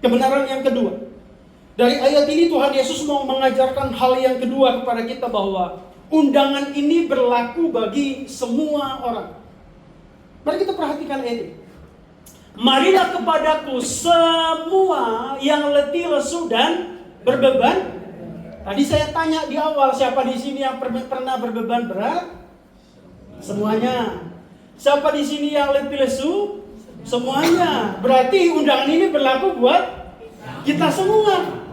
Kebenaran yang kedua. Dari ayat ini Tuhan Yesus mau mengajarkan hal yang kedua kepada kita, bahwa undangan ini berlaku bagi semua orang. Mari kita perhatikan ini. Marilah kepadaku semua yang letih, lesu, dan berbeban. Tadi saya tanya di awal, siapa di sini yang pernah berbeban berat? Semuanya. Siapa di sini yang letih, lesu? Semuanya. Berarti undangan ini berlaku buat kita semua.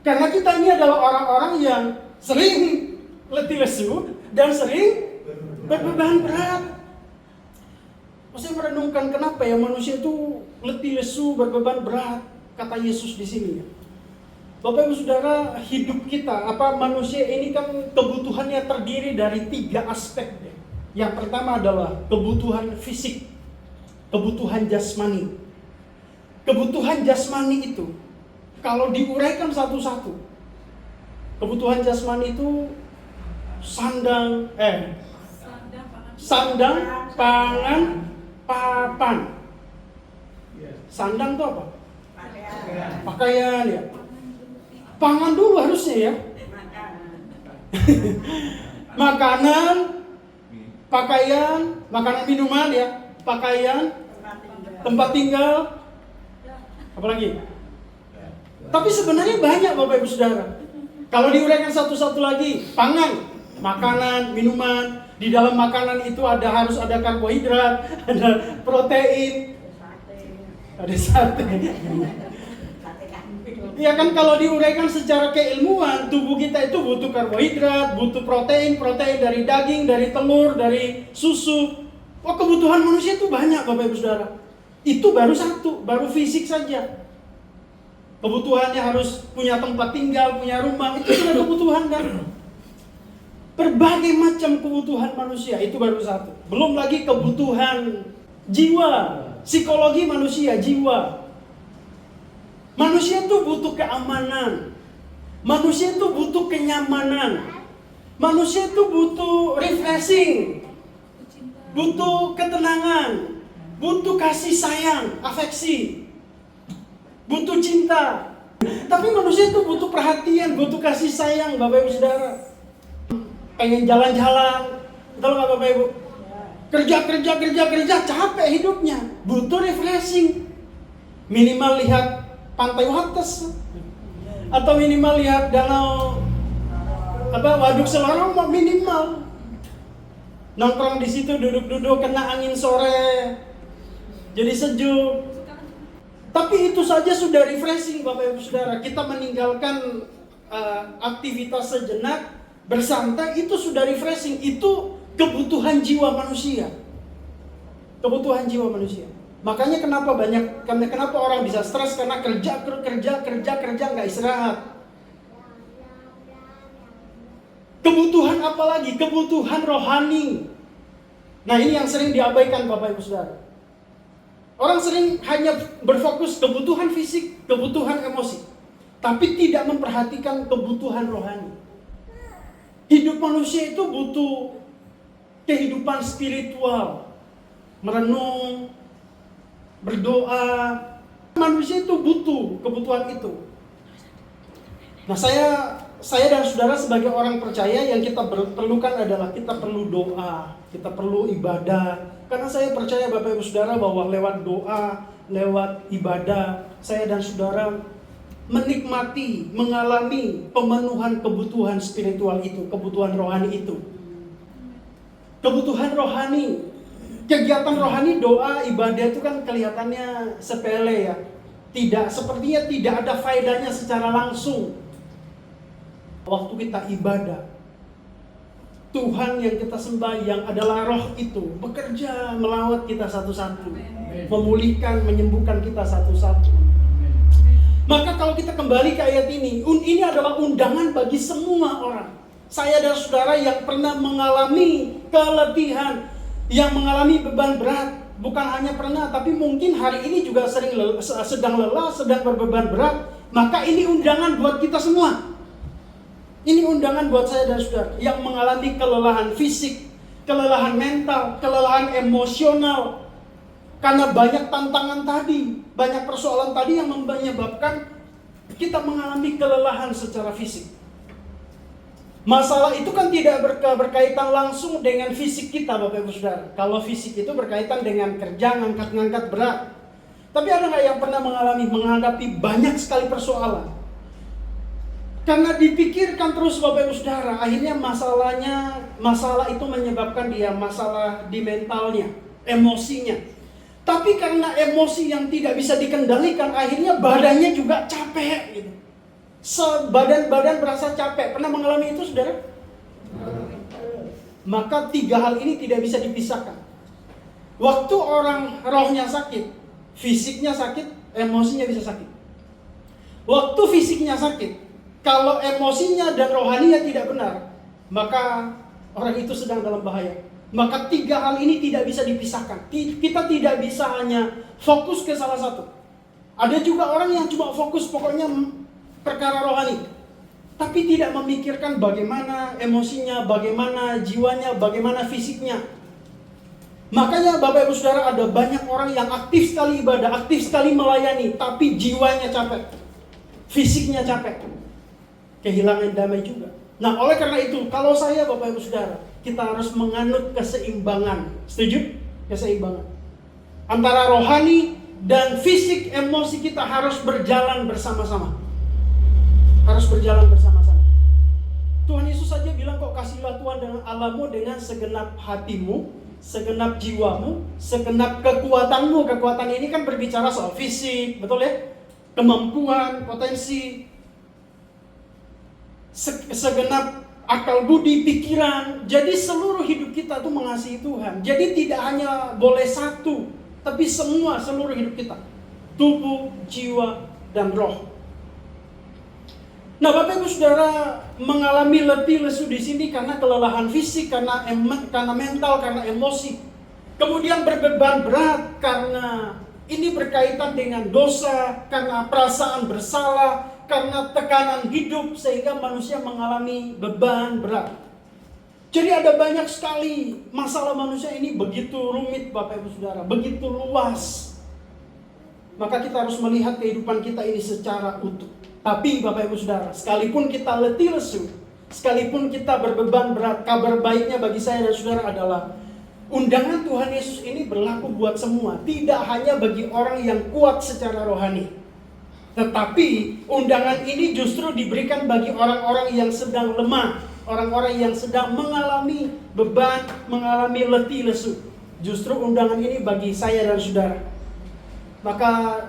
Karena kita ini adalah orang-orang yang sering letih, lesu, dan sering berbeban berat. Saya merenungkan kenapa ya manusia itu letih, lesu, berbeban berat, kata Yesus di sini. Bapak Ibu Saudara, hidup kita, manusia ini kan kebutuhannya terdiri dari 3 aspek. Yang pertama adalah kebutuhan fisik, kebutuhan jasmani. Kebutuhan jasmani itu kalau diuraikan satu-satu, kebutuhan jasmani itu sandang, pangan, papan. Sandang itu apa? Pakaian ya. Pangan dulu harusnya ya. Makanan, pakaian, makanan minuman ya. Pakaian, tempat tinggal. Apalagi? Tapi sebenarnya banyak Bapak Ibu Saudara. Kalau diuraikan satu-satu lagi, pangan, makanan, minuman. Di dalam makanan itu harus ada karbohidrat, ada protein, ada sate. Ya kan, kalau diuraikan secara keilmuan, tubuh kita itu butuh karbohidrat, butuh protein dari daging, dari telur, dari susu. Kebutuhan manusia itu banyak Bapak Ibu Saudara. Itu baru satu, baru fisik saja. Kebutuhannya harus punya tempat tinggal, punya rumah, itu sudah kebutuhan kan. Berbagai macam kebutuhan manusia, itu baru satu. Belum lagi kebutuhan jiwa, psikologi manusia, jiwa. Manusia itu butuh keamanan. Manusia itu butuh kenyamanan. Manusia itu butuh refreshing. Butuh ketenangan. Butuh kasih sayang, afeksi. Butuh cinta. Tapi manusia itu butuh perhatian, butuh kasih sayang, Bapak Ibu Saudara. Pengen jalan-jalan, betul nggak Bapak Ibu? Kerja, capek hidupnya, butuh refreshing. Minimal lihat pantai Wates, atau minimal lihat danau Waduk Selarong, minimal. Nongkrong di situ, duduk-duduk, kena angin sore, jadi sejuk. Tapi itu saja sudah refreshing Bapak Ibu Saudara. Kita meninggalkan aktivitas sejenak, bersantai, itu sudah refreshing. Itu kebutuhan jiwa manusia. Kebutuhan jiwa manusia. Makanya kenapa orang bisa stres, karena kerja nggak istirahat. Kebutuhan apa lagi? Kebutuhan rohani. Nah, ini yang sering diabaikan Bapak Ibu Saudara. Orang sering hanya berfokus kebutuhan fisik, kebutuhan emosi, tapi tidak memperhatikan kebutuhan rohani. Hidup manusia itu butuh kehidupan spiritual, merenung, berdoa. Manusia itu butuh kebutuhan itu. Nah, saya dan saudara sebagai orang percaya, yang kita perlukan adalah kita perlu doa, kita perlu ibadah. Karena saya percaya Bapak Ibu Saudara bahwa lewat doa, lewat ibadah, saya dan saudara menikmati, mengalami pemenuhan kebutuhan spiritual itu, kebutuhan rohani itu. Kebutuhan rohani, kegiatan rohani, doa, ibadah itu kan kelihatannya sepele ya. Sepertinya tidak ada faedahnya secara langsung. Waktu kita ibadah, Tuhan yang kita sembah, yang adalah roh itu, bekerja melawat kita satu-satu, memulihkan, menyembuhkan kita satu-satu. Maka kalau kita kembali ke ayat ini adalah undangan bagi semua orang. Saya dan saudara yang pernah mengalami keletihan, yang mengalami beban berat, bukan hanya pernah, tapi mungkin hari ini juga sedang lelah, sedang berbeban berat, maka ini undangan buat kita semua. Ini undangan buat saya dan saudara yang mengalami kelelahan fisik, kelelahan mental, kelelahan emosional, karena banyak tantangan tadi. banyak persoalan tadi yang menyebabkan kita mengalami kelelahan secara fisik. Masalah itu kan tidak berkaitan langsung dengan fisik kita, Bapak Ibu Saudara. Kalau fisik itu berkaitan dengan kerja, ngangkat-ngangkat berat. Tapi ada nggak yang pernah menghadapi banyak sekali persoalan? Karena dipikirkan terus, Bapak Ibu Saudara, akhirnya masalah itu menyebabkan dia masalah di mentalnya, emosinya. Tapi karena emosi yang tidak bisa dikendalikan, akhirnya badannya juga capek gitu. Badan berasa capek. Pernah mengalami itu, Saudara? Maka 3 hal ini tidak bisa dipisahkan. Waktu orang rohnya sakit, fisiknya sakit, emosinya bisa sakit. Waktu fisiknya sakit, kalau emosinya dan rohaninya tidak benar, maka orang itu sedang dalam bahaya. Maka 3 hal ini tidak bisa dipisahkan. Kita tidak bisa hanya fokus ke salah satu. Ada juga orang yang cuma fokus pokoknya perkara rohani, tapi tidak memikirkan bagaimana emosinya, bagaimana jiwanya, bagaimana fisiknya. Makanya Bapak Ibu Saudara, ada banyak orang yang aktif sekali ibadah, aktif sekali melayani, tapi jiwanya capek, fisiknya capek, kehilangan damai juga. Nah, oleh karena itu, kalau saya Bapak Ibu Saudara, kita harus menganut keseimbangan. Setuju? Keseimbangan antara rohani dan fisik, emosi kita harus berjalan bersama-sama. Harus berjalan bersama-sama. Tuhan Yesus saja bilang kok, kasihlah Tuhan dengan Allahmu dengan segenap hatimu, segenap jiwamu, segenap kekuatanmu. Kekuatan ini kan berbicara soal fisik, betul ya? Kemampuan, potensi, segenap akal budi, pikiran. Jadi seluruh hidup kita tuh mengasihi Tuhan. Jadi tidak hanya boleh satu, tapi semua, seluruh hidup kita. Tubuh, jiwa, dan roh. Nah, Bapak Ibu Saudara, mengalami letih lesu di sini karena kelelahan fisik, karena mental, karena emosi. Kemudian berbeban berat karena ini berkaitan dengan dosa, karena perasaan bersalah, karena tekanan hidup, sehingga manusia mengalami beban berat. Jadi ada banyak sekali masalah manusia ini, begitu rumit Bapak Ibu Saudara, begitu luas. Maka kita harus melihat kehidupan kita ini secara utuh. Tapi Bapak Ibu Saudara, sekalipun kita letih lesu, sekalipun kita berbeban berat, kabar baiknya bagi saya dan saudara adalah undangan Tuhan Yesus ini berlaku buat semua. Tidak hanya bagi orang yang kuat secara rohani, tetapi undangan ini justru diberikan bagi orang-orang yang sedang lemah, orang-orang yang sedang mengalami beban, mengalami letih lesu. Justru undangan ini bagi saya dan saudara. Maka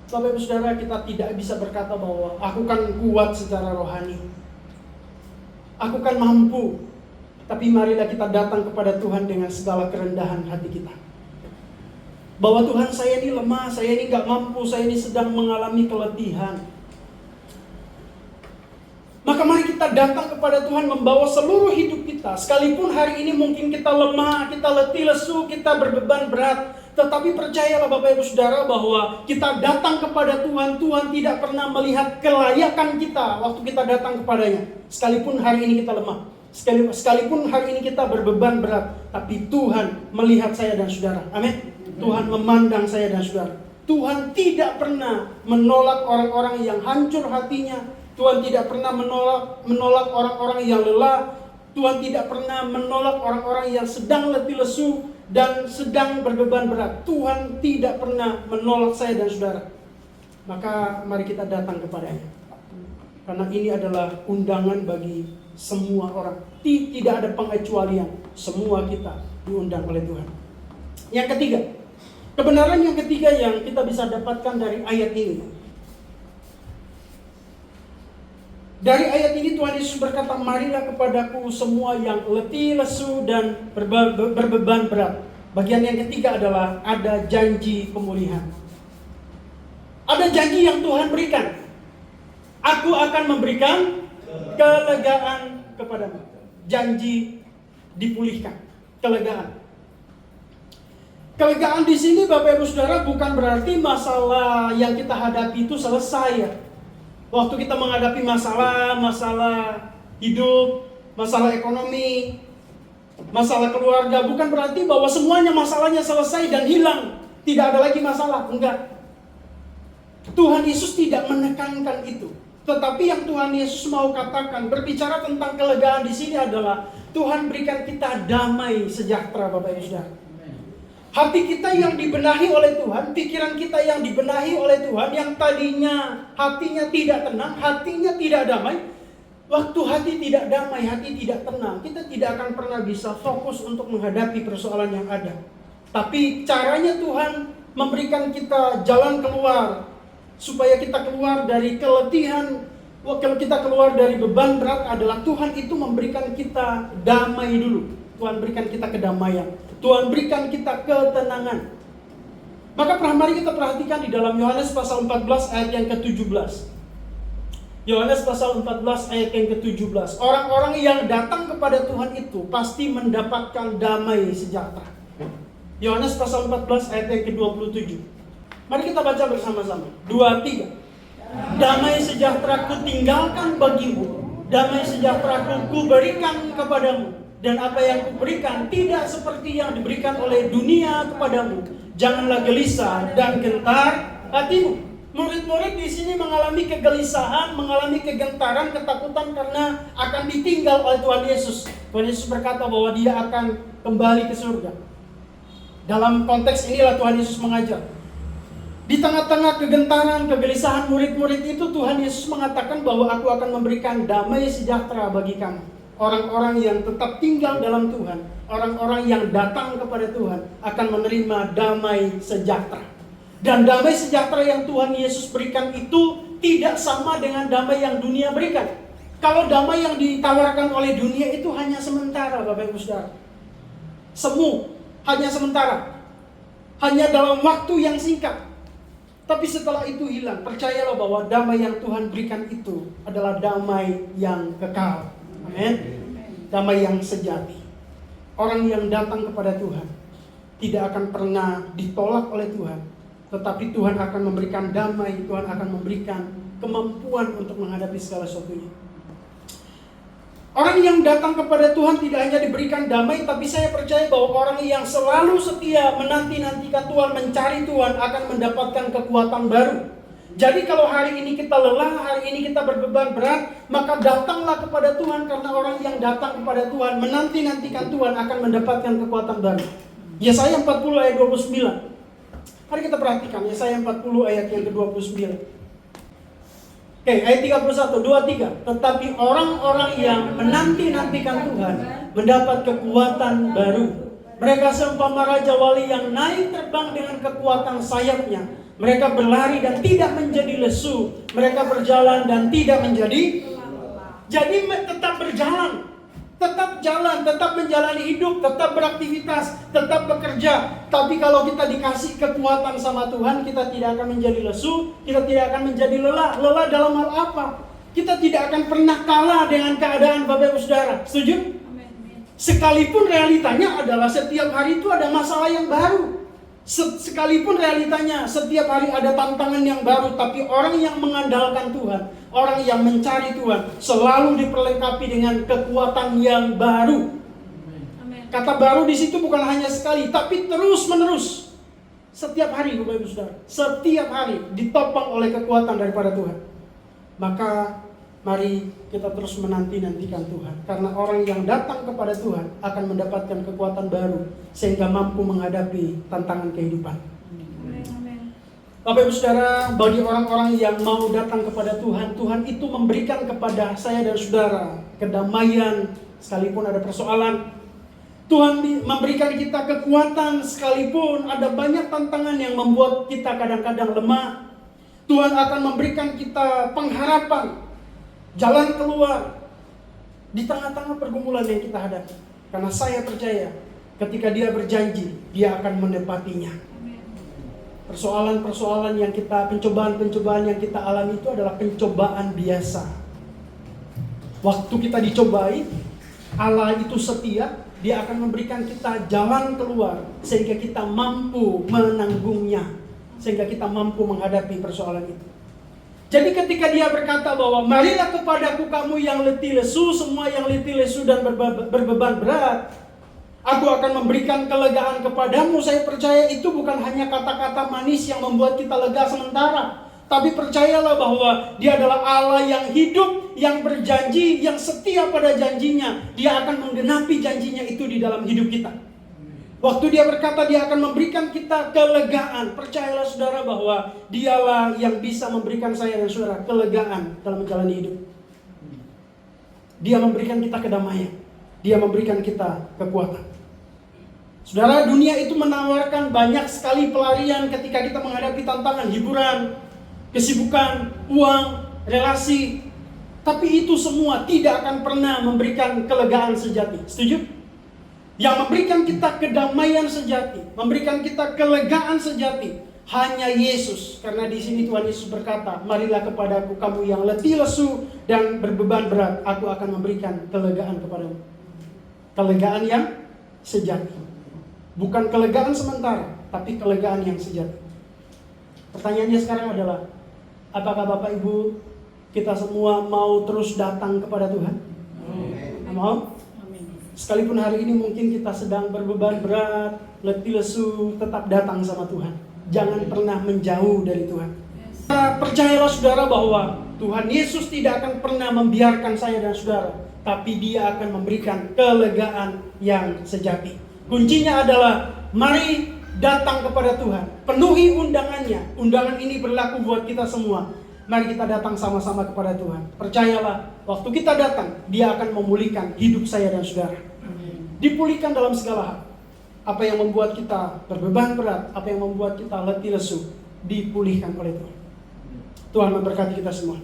Bapak Ibu Saudara, kita tidak bisa berkata bahwa aku kan kuat secara rohani, aku kan mampu. Tapi marilah kita datang kepada Tuhan dengan segala kerendahan hati kita. Bahwa Tuhan, saya ini lemah, saya ini gak mampu, saya ini sedang mengalami keletihan. Maka mari kita datang kepada Tuhan membawa seluruh hidup kita. Sekalipun hari ini mungkin kita lemah, kita letih lesu, kita berbeban berat. Tetapi percayalah Bapak Ibu Saudara bahwa kita datang kepada Tuhan, Tuhan tidak pernah melihat kelayakan kita waktu kita datang kepadanya. Sekalipun hari ini kita lemah, sekalipun hari ini kita berbeban berat, tapi Tuhan melihat saya dan saudara. Amin. Tuhan memandang saya dan saudara. Tuhan tidak pernah menolak orang-orang yang hancur hatinya. Tuhan tidak pernah menolak orang-orang yang lelah. Tuhan tidak pernah menolak orang-orang yang sedang letih lesu dan sedang berbeban berat. Tuhan tidak pernah menolak saya dan saudara. Maka mari kita datang kepadanya. Karena ini adalah undangan bagi semua orang. Tidak ada pengecualian. Semua kita diundang oleh Tuhan. Yang ketiga, kebenaran yang ketiga yang kita bisa dapatkan dari ayat ini. Dari ayat ini Tuhan Yesus berkata, marilah kepadaku semua yang letih, lesu, dan berbeban berat. Bagian yang ketiga adalah ada janji pemulihan. Ada janji yang Tuhan berikan. Aku akan memberikan kelegaan kepadamu. Janji dipulihkan, kelegaan. Kelegaan di sini Bapak Ibu Saudara bukan berarti masalah yang kita hadapi itu selesai ya. Waktu kita menghadapi masalah hidup, masalah ekonomi, masalah keluarga, bukan berarti bahwa semuanya masalahnya selesai dan hilang. Tidak ada lagi masalah, enggak. Tuhan Yesus tidak menekankan itu. Tetapi yang Tuhan Yesus mau katakan, berbicara tentang kelegaan di sini adalah Tuhan berikan kita damai sejahtera, Bapak Ibu Saudara. Hati kita yang dibenahi oleh Tuhan, pikiran kita yang dibenahi oleh Tuhan, yang tadinya hatinya tidak tenang, hatinya tidak damai. Waktu hati tidak damai, hati tidak tenang, kita tidak akan pernah bisa fokus untuk menghadapi persoalan yang ada. Tapi caranya Tuhan memberikan kita jalan keluar, supaya kita keluar dari keletihan, kalau kita keluar dari beban berat adalah Tuhan itu memberikan kita damai dulu. Tuhan berikan kita kedamaian, Tuhan berikan kita ketenangan. Maka mari kita perhatikan di dalam Yohanes pasal 14 ayat yang ke-17. Yohanes pasal 14 ayat yang ke-17. Orang-orang yang datang kepada Tuhan itu pasti mendapatkan damai sejahtera. Yohanes pasal 14 ayat yang ke-27. Mari kita baca bersama-sama. 2, 3. Damai sejahtera ku tinggalkan bagimu, damai sejahtera ku berikan kepadamu, dan apa yang ku berikan tidak seperti yang diberikan oleh dunia kepadamu. Janganlah gelisah dan gentar hatimu. Murid-murid di sini mengalami kegelisahan, mengalami kegentaran, ketakutan karena akan ditinggal oleh Tuhan Yesus. Tuhan Yesus berkata bahwa dia akan kembali ke surga. Dalam konteks inilah Tuhan Yesus mengajar. Di tengah-tengah kegentaran, kegelisahan murid-murid itu, Tuhan Yesus mengatakan bahwa aku akan memberikan damai sejahtera bagi kamu. Orang-orang yang tetap tinggal dalam Tuhan, orang-orang yang datang kepada Tuhan akan menerima damai sejahtera. Dan damai sejahtera yang Tuhan Yesus berikan itu tidak sama dengan damai yang dunia berikan. Kalau damai yang ditawarkan oleh dunia itu hanya sementara, Bapak Ibu Saudara. Semu, hanya sementara. Hanya dalam waktu yang singkat. Tapi setelah itu hilang. Percayalah bahwa damai yang Tuhan berikan itu adalah damai yang kekal. Amin. Damai yang sejati. Orang yang datang kepada Tuhan tidak akan pernah ditolak oleh Tuhan. Tetapi Tuhan akan memberikan damai, Tuhan akan memberikan kemampuan untuk menghadapi segala sesuatunya. Orang yang datang kepada Tuhan tidak hanya diberikan damai, tapi saya percaya bahwa orang yang selalu setia menanti-nantikan Tuhan, mencari Tuhan akan mendapatkan kekuatan baru. Jadi kalau hari ini kita lelah, hari ini kita berbeban berat, maka datanglah kepada Tuhan, karena orang yang datang kepada Tuhan, menanti-nantikan Tuhan akan mendapatkan kekuatan baru. Yesaya 40 ayat 29. Mari kita perhatikan Yesaya 40 ayat yang ke-29. Oke, ayat 31, 2, 3. Tetapi orang-orang yang menanti-nantikan Tuhan mendapat kekuatan baru. Mereka seumpama raja wali yang naik terbang dengan kekuatan sayapnya. Mereka berlari dan tidak menjadi lesu. Mereka berjalan dan tidak menjadi. Jadi tetap berjalan. Tetap jalan, tetap menjalani hidup, tetap beraktivitas, tetap bekerja. Tapi kalau kita dikasih kekuatan sama Tuhan, kita tidak akan menjadi lesu, kita tidak akan menjadi lelah. Lelah dalam hal apa? Kita tidak akan pernah kalah dengan keadaan, Bapak Ibu Saudara. Setuju? Sekalipun realitanya adalah setiap hari itu ada masalah yang baru. Sekalipun realitanya setiap hari ada tantangan yang baru, tapi orang yang mengandalkan Tuhan, orang yang mencari Tuhan, selalu diperlengkapi dengan kekuatan yang baru. Amen. Kata baru di situ bukan hanya sekali, tapi terus menerus. Setiap hari, Bapak Ibu Saudara, setiap hari ditopang oleh kekuatan daripada Tuhan. Maka mari kita terus menanti-nantikan Tuhan. Karena orang yang datang kepada Tuhan akan mendapatkan kekuatan baru, sehingga mampu menghadapi tantangan kehidupan. Amen. Bapak Ibu Saudara, bagi orang-orang yang mau datang kepada Tuhan, Tuhan itu memberikan kepada saya dan saudara kedamaian sekalipun ada persoalan. Tuhan memberikan kita kekuatan sekalipun ada banyak tantangan yang membuat kita kadang-kadang lemah. Tuhan akan memberikan kita pengharapan, jalan keluar di tengah-tengah pergumulan yang kita hadapi. Karena saya percaya ketika dia berjanji, dia akan menepatinya. Persoalan-persoalan yang kita, pencobaan-pencobaan yang kita alami itu adalah pencobaan biasa. Waktu kita dicobai, Allah itu setia, dia akan memberikan kita jalan keluar sehingga kita mampu menanggungnya, sehingga kita mampu menghadapi persoalan itu. Jadi ketika dia berkata bahwa marilah kepadaku kamu yang letih lesu, semua yang letih lesu dan berbeban berat, aku akan memberikan kelegaan kepadamu. Saya percaya itu bukan hanya kata-kata manis yang membuat kita lega sementara, Tapi percayalah bahwa Dia adalah Allah yang hidup, yang berjanji, yang setia pada janjinya. Dia akan menggenapi janjinya itu di dalam hidup kita. Waktu Dia berkata Dia akan memberikan kita kelegaan. Percayalah saudara bahwa Dialah yang bisa memberikan saya dan saudara kelegaan dalam menjalani hidup. Dia memberikan kita kedamaian. Dia memberikan kita kekuatan. Saudara, dunia itu menawarkan banyak sekali pelarian ketika kita menghadapi tantangan, hiburan, kesibukan, uang, relasi. Tapi itu semua tidak akan pernah memberikan kelegaan sejati. Setuju? Yang memberikan kita kedamaian sejati, memberikan kita kelegaan sejati, hanya Yesus. Karena di sini Tuhan Yesus berkata, marilah kepadaku kamu yang letih lesu dan berbeban berat, aku akan memberikan kelegaan kepadamu. Kelegaan yang sejati. Bukan kelegaan sementara, tapi kelegaan yang sejati. Pertanyaannya sekarang adalah, apakah Bapak Ibu kita semua mau terus datang kepada Tuhan? Mau? Sekalipun hari ini mungkin kita sedang berbeban berat, letih lesu, tetap datang sama Tuhan. Jangan pernah menjauh dari Tuhan. Percayalah saudara bahwa Tuhan Yesus tidak akan pernah membiarkan saya dan saudara, tapi Dia akan memberikan kelegaan yang sejati. Kuncinya adalah mari datang kepada Tuhan. Penuhi undangannya. Undangan ini berlaku buat kita semua. Mari kita datang sama-sama kepada Tuhan. Percayalah, waktu kita datang, Dia akan memulihkan hidup saya dan saudara. Dipulihkan dalam segala hal. Apa yang membuat kita berbeban berat, apa yang membuat kita letih lesu, dipulihkan oleh Tuhan. Tuhan memberkati kita semua.